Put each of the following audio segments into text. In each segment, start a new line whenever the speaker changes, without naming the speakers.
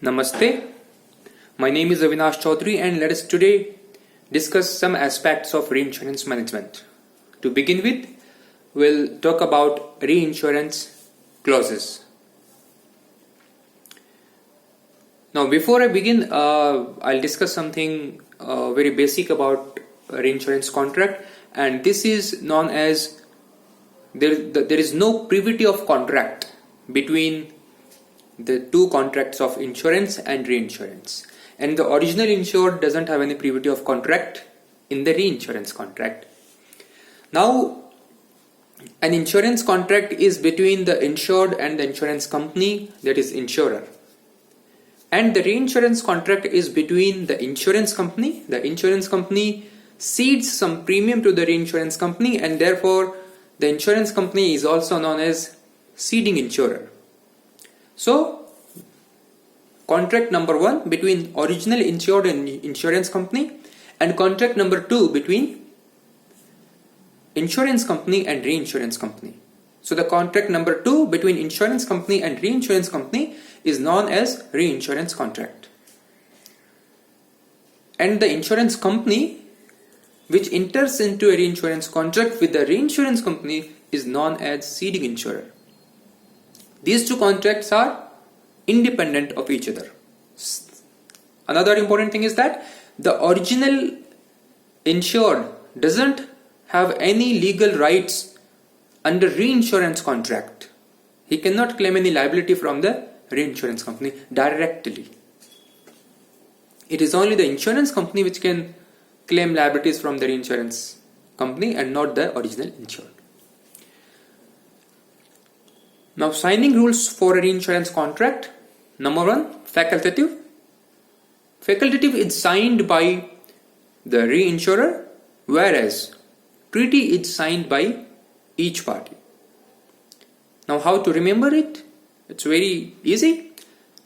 Namaste. My name is Avinash Chaudhary and let us today discuss some aspects of reinsurance management. To begin with, we'll talk about reinsurance clauses. Now before I begin, I'll discuss something very basic about reinsurance contract, and this is known as there is no privity of contract between the two contracts of insurance and reinsurance, and the original insured doesn't have any privity of contract in the reinsurance contract. Now an insurance contract is between the insured and the insurance company, that is insurer, and the reinsurance contract is between the insurance company. The insurance company cedes some premium to the reinsurance company, and therefore the insurance company is also known as ceding insurer. So, contract number 1 between original insured and insurance company, and contract number 2 between insurance company and reinsurance company. So, the contract number 2 between insurance company and reinsurance company is known as reinsurance contract. And the insurance company which enters into a reinsurance contract with the reinsurance company is known as ceding insurer. These two contracts are independent of each other. Another important thing is that the original insured doesn't have any legal rights under reinsurance contract. He cannot claim any liability from the reinsurance company directly. It is only the insurance company which can claim liabilities from the reinsurance company and not the original insured. Now, signing rules for a reinsurance contract. Number 1, facultative. Facultative is signed by the reinsurer, whereas treaty is signed by each party. Now, how to remember it? It's very easy.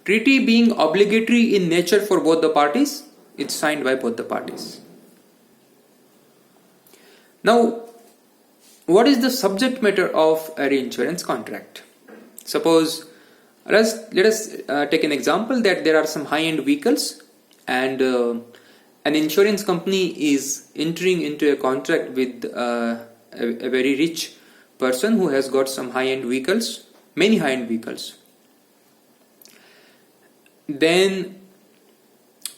Treaty being obligatory in nature for both the parties, it's signed by both the parties. Now, what is the subject matter of a reinsurance contract? Suppose, let us take an example that there are some high-end vehicles, and an insurance company is entering into a contract with a very rich person who has got some high-end vehicles, many high-end vehicles. Then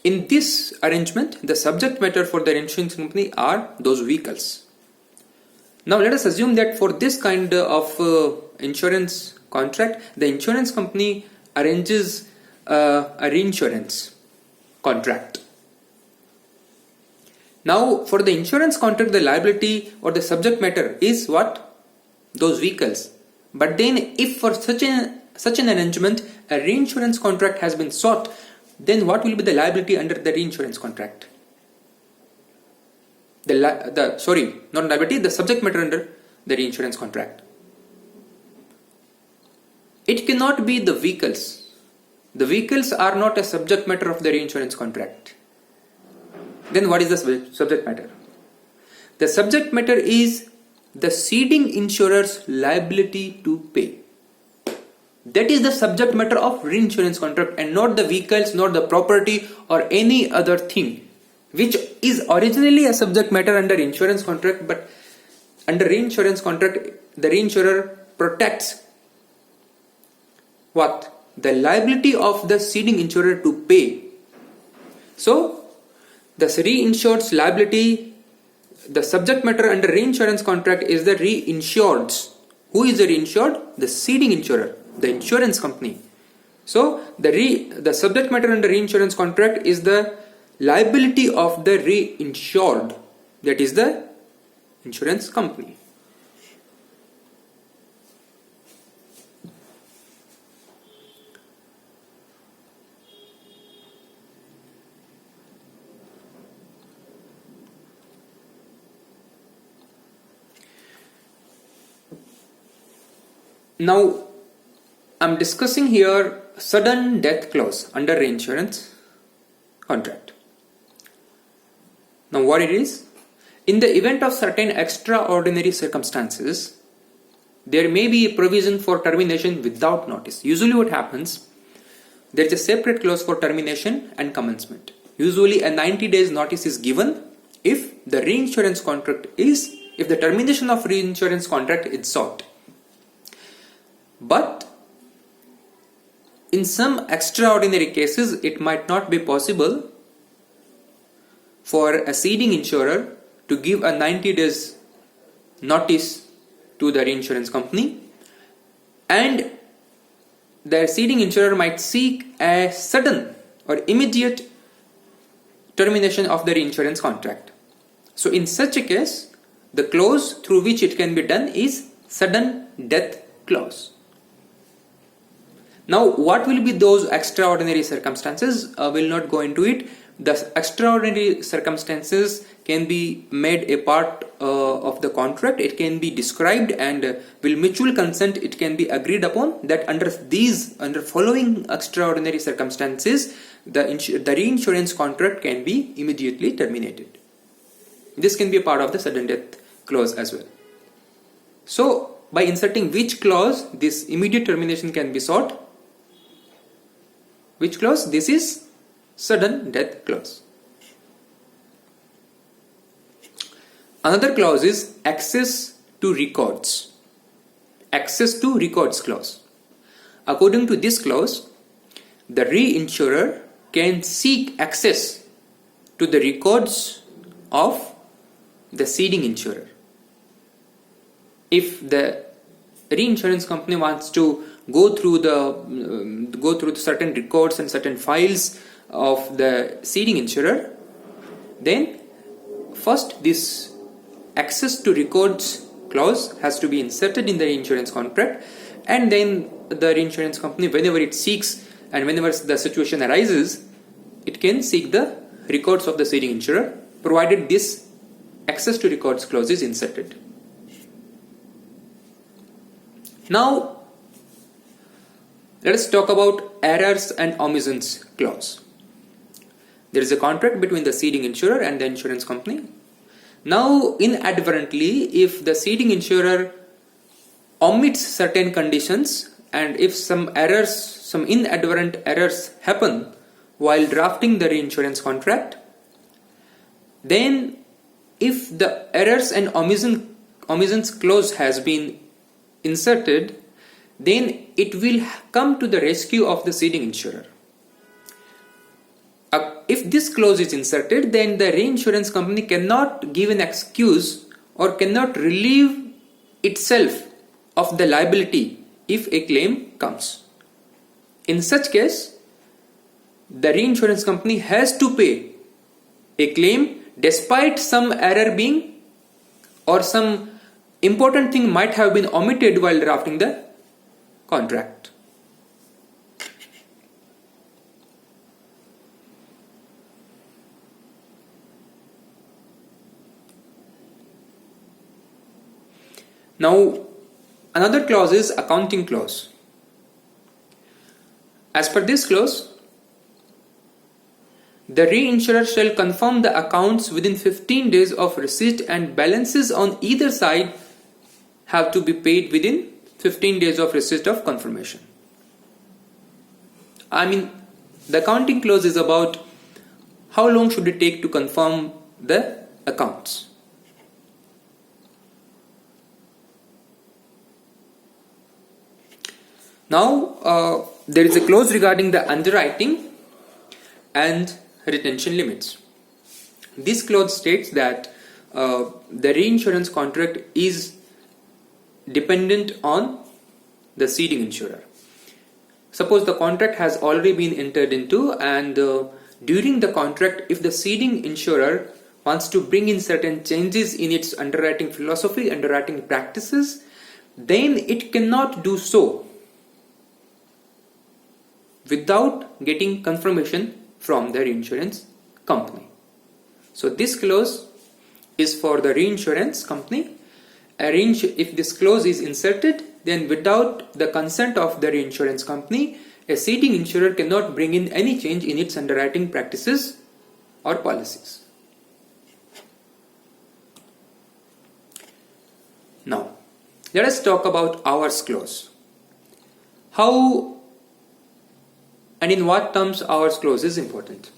in this arrangement, the subject matter for the insurance company are those vehicles. Now let us assume that for this kind of insurance contract, the insurance company arranges a reinsurance contract. Now for the insurance contract, the liability or the subject matter is what? Those vehicles. But then if for such an arrangement a reinsurance contract has been sought, then what will be the liability under the reinsurance contract? The subject matter under the reinsurance contract. It cannot be the vehicles. The vehicles are not a subject matter of the reinsurance contract. Then what is the subject matter? The subject matter is the ceding insurer's liability to pay. That is the subject matter of reinsurance contract, and not the vehicles, not the property or any other thing, which is originally a subject matter under insurance contract, but under reinsurance contract the reinsurer protects what? The liability of the ceding insurer to pay. So the reinsured's liability, the subject matter under reinsurance contract is the reinsured's. Who is the reinsured? The ceding insurer, the insurance company. So the subject matter under reinsurance contract is the liability of the reinsured, that is the insurance company. Now, I'm discussing here sudden death clause under reinsurance contract. Now, what it is? In the event of certain extraordinary circumstances, there may be a provision for termination without notice. Usually what happens, there is a separate clause for termination and commencement. Usually a 90 days notice is given if the termination of reinsurance contract is sought. But in some extraordinary cases, it might not be possible for a ceding insurer to give a 90 days notice to the reinsurance company, and the ceding insurer might seek a sudden or immediate termination of the reinsurance contract. So in such a case, the clause through which it can be done is sudden death clause. Now, what will be those extraordinary circumstances? We'll not go into it. The extraordinary circumstances can be made a part of the contract. It can be described, and with mutual consent it can be agreed upon that under following extraordinary circumstances, the reinsurance contract can be immediately terminated. This can be a part of the sudden death clause as well. So by inserting which clause this immediate termination can be sought? Which clause? This is sudden death clause. Another clause is access to records. Access to records clause. According to this clause, the reinsurer can seek access to the records of the ceding insurer. If the reinsurance company wants to go through the certain records and certain files of the ceding insurer, then first this access to records clause has to be inserted in the reinsurance contract, and then the reinsurance company, whenever it seeks and whenever the situation arises, it can seek the records of the ceding insurer, provided this access to records clause is inserted. Now let us talk about errors and omissions clause. There is a contract between the ceding insurer and the insurance company. Now inadvertently, if the ceding insurer omits certain conditions, and if some inadvertent errors happen while drafting the reinsurance contract, then if the errors and omissions clause has been inserted, then it will come to the rescue of the ceding insurer. If this clause is inserted, then the reinsurance company cannot give an excuse or cannot relieve itself of the liability if a claim comes. In such case, the reinsurance company has to pay a claim despite some error being, or some important thing might have been omitted while drafting the contract. Now, another clause is accounting clause. As per this clause, the reinsurer shall confirm the accounts within 15 days of receipt, and balances on either side have to be paid within 15 days of receipt of confirmation. The accounting clause is about how long should it take to confirm the accounts. Now, there is a clause regarding the underwriting and retention limits. This clause states that the reinsurance contract is dependent on the ceding insurer. Suppose the contract has already been entered into, and during the contract, if the ceding insurer wants to bring in certain changes in its underwriting philosophy, underwriting practices, then it cannot do so without getting confirmation from the reinsurance company. So this clause is for the reinsurance company. If this clause is inserted, then without the consent of the reinsurance company, a ceding insurer cannot bring in any change in its underwriting practices or policies. Now, let us talk about hours clause. How and in what terms hours clause is important.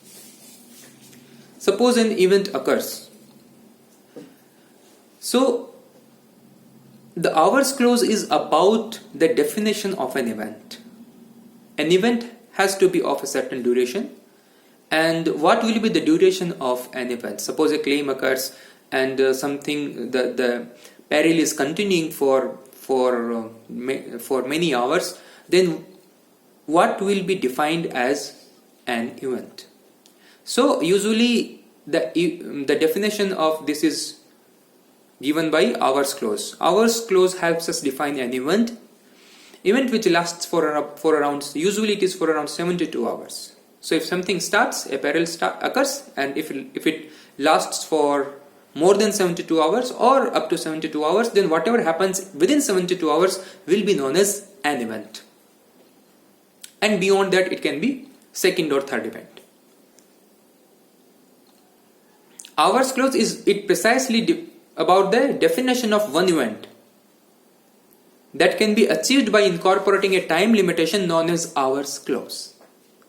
Suppose an event occurs. So the hours clause is about the definition of an event. An event has to be of a certain duration, and what will be the duration of an event? Suppose a claim occurs and the peril is continuing for many hours, then what will be defined as an event? So usually the definition of this is given by hours clause. Hours clause helps us define an event which lasts for around, usually it is for around 72 hours. So if something starts, a peril occurs, and if it lasts for more than 72 hours or up to 72 hours, then whatever happens within 72 hours will be known as an event. And beyond that, it can be second or third event. Hours clause is precisely about the definition of one event that can be achieved by incorporating a time limitation known as hours clause.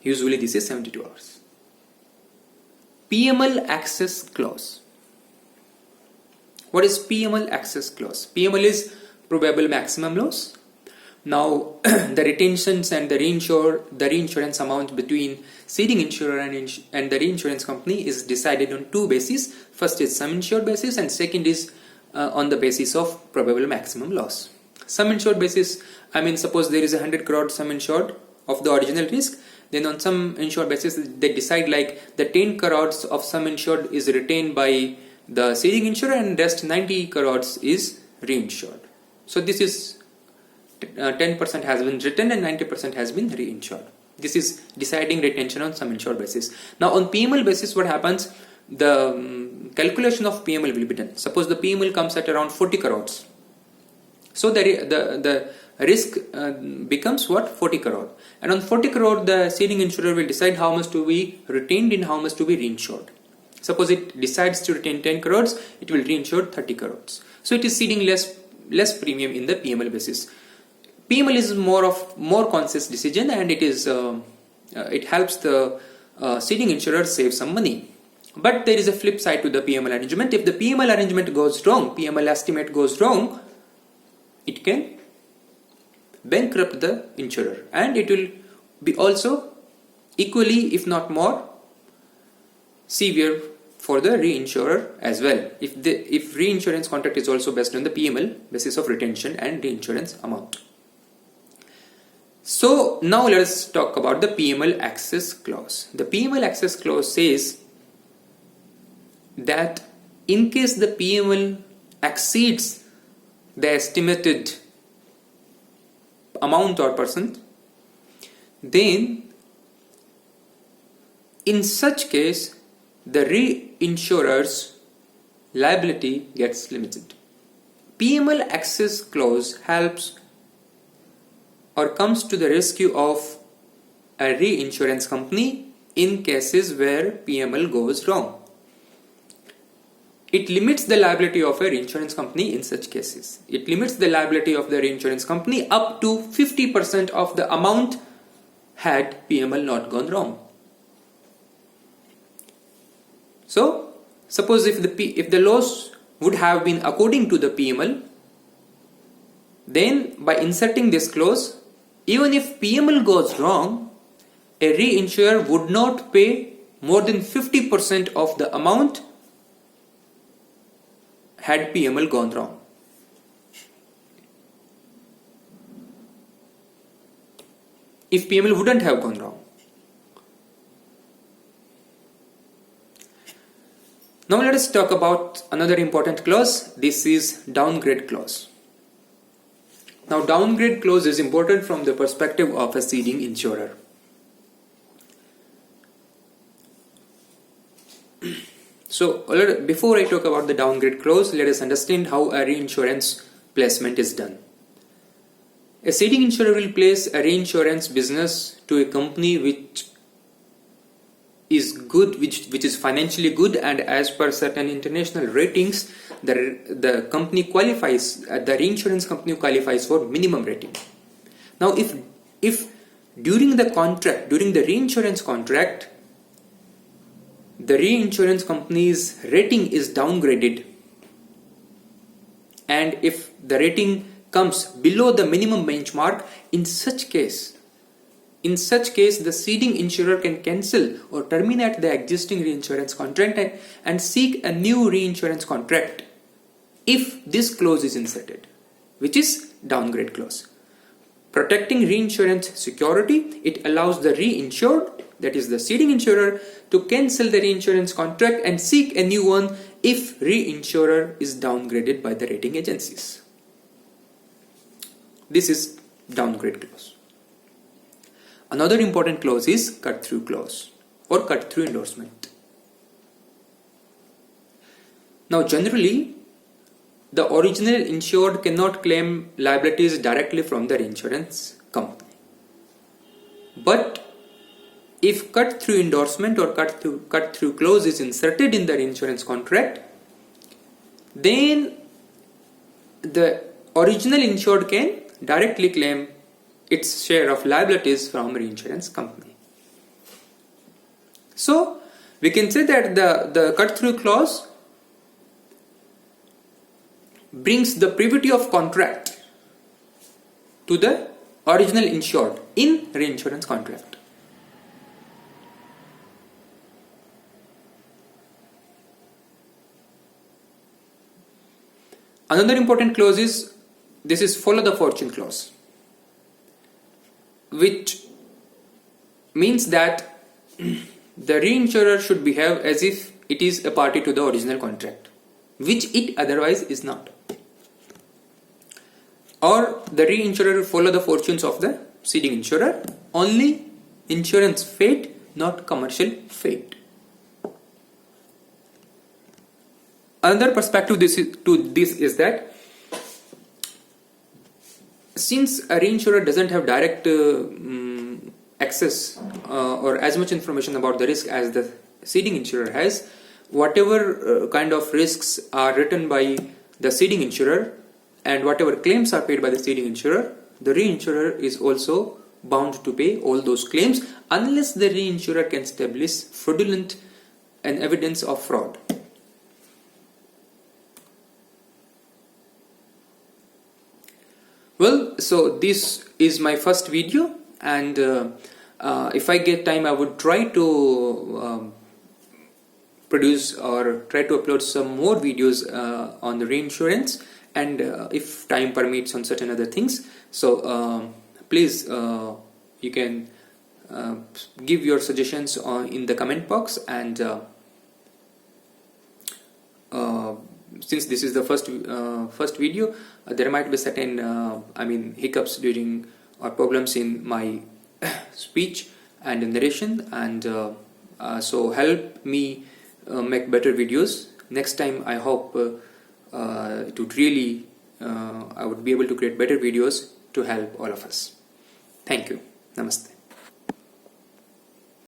Usually this is 72 hours. PML access clause. What is PML access clause? PML is probable maximum loss. Now the retentions and the reinsurance amount between ceding insurer and the reinsurance company is decided on two bases. First is sum insured basis, and second is on the basis of probable maximum loss. Sum insured basis, I mean, suppose there is 100 crore sum insured of the original risk, then on some insured basis they decide like the 10 crores of sum insured is retained by the ceding insurer and rest 90 crores is reinsured. So this is 10% has been retained and 90% has been reinsured. This is deciding retention on sum insured basis. Now on PML basis, what happens? The calculation of PML will be done. Suppose the PML comes at around 40 crores. So the risk becomes what? 40 crore. And on 40 crore, the ceding insurer will decide how much to be retained and how much to be reinsured. Suppose it decides to retain 10 crores, it will reinsure 30 crores. So it is ceding less premium in the PML basis. PML is more conscious decision, and it helps the ceding insurer save some money. But there is a flip side to the PML arrangement. If the PML arrangement goes wrong, PML estimate goes wrong, it can bankrupt the insurer, and it will be also equally, if not more, severe for the reinsurer as well. If reinsurance contract is also based on the PML basis of retention and reinsurance amount. So now let us talk about the PML access clause. The PML access clause says that in case the PML exceeds the estimated amount or percent, then in such case the reinsurer's liability gets limited. PML access clause helps or comes to the rescue of a reinsurance company in cases where PML goes wrong. It limits the liability of a reinsurance company in such cases. It limits the liability of the reinsurance company up to 50% of the amount had PML not gone wrong. So, suppose if the loss would have been according to the PML, then by inserting this clause, even if PML goes wrong, a reinsurer would not pay more than 50% of the amount had PML gone wrong. If PML wouldn't have gone wrong. Now let us talk about another important clause. This is downgrade clause. Now downgrade clause is important from the perspective of a ceding insurer. So before I talk about the downgrade clause, let us understand how a reinsurance placement is done. A ceding insurer will place a reinsurance business to a company which is good, which is financially good, and as per certain international ratings, the company qualifies, the reinsurance company qualifies for minimum rating. Now, if during the reinsurance contract, the reinsurance company's rating is downgraded, and if the rating comes below the minimum benchmark, in such case the ceding insurer can cancel or terminate the existing reinsurance contract and seek a new reinsurance contract if this clause is inserted, which is downgrade clause. Protecting reinsurance security, it allows the reinsured, that is the ceding insurer, to cancel the reinsurance contract and seek a new one if reinsurer is downgraded by the rating agencies. This is downgrade clause. Another important clause is cut-through clause or cut-through endorsement. Now generally, the original insured cannot claim liabilities directly from the reinsurance company. But if cut-through endorsement or cut-through clause is inserted in the reinsurance contract, then the original insured can directly claim its share of liabilities from reinsurance company. So we can say that the cut-through clause brings the privity of contract to the original insured in reinsurance contract. Another important clause is follow the fortune clause, which means that the reinsurer should behave as if it is a party to the original contract, which it otherwise is not. Or the reinsurer will follow the fortunes of the ceding insurer, only insurance fate, not commercial fate. Another perspective to this is that since a reinsurer doesn't have direct access or as much information about the risk as the ceding insurer has, whatever kind of risks are written by the ceding insurer and whatever claims are paid by the ceding insurer, the reinsurer is also bound to pay all those claims unless the reinsurer can establish fraudulent and evidence of fraud. Well, so this is my first video, and if I get time I would try to produce or try to upload some more videos on the reinsurance, and if time permits on certain other things. So please you can give your suggestions in the comment box, and since this is the first video, there might be certain hiccups during or problems in my speech and narration, and so help me make better videos next time. I hope it would really I would be able to create better videos to help all of us. Thank you. Namaste.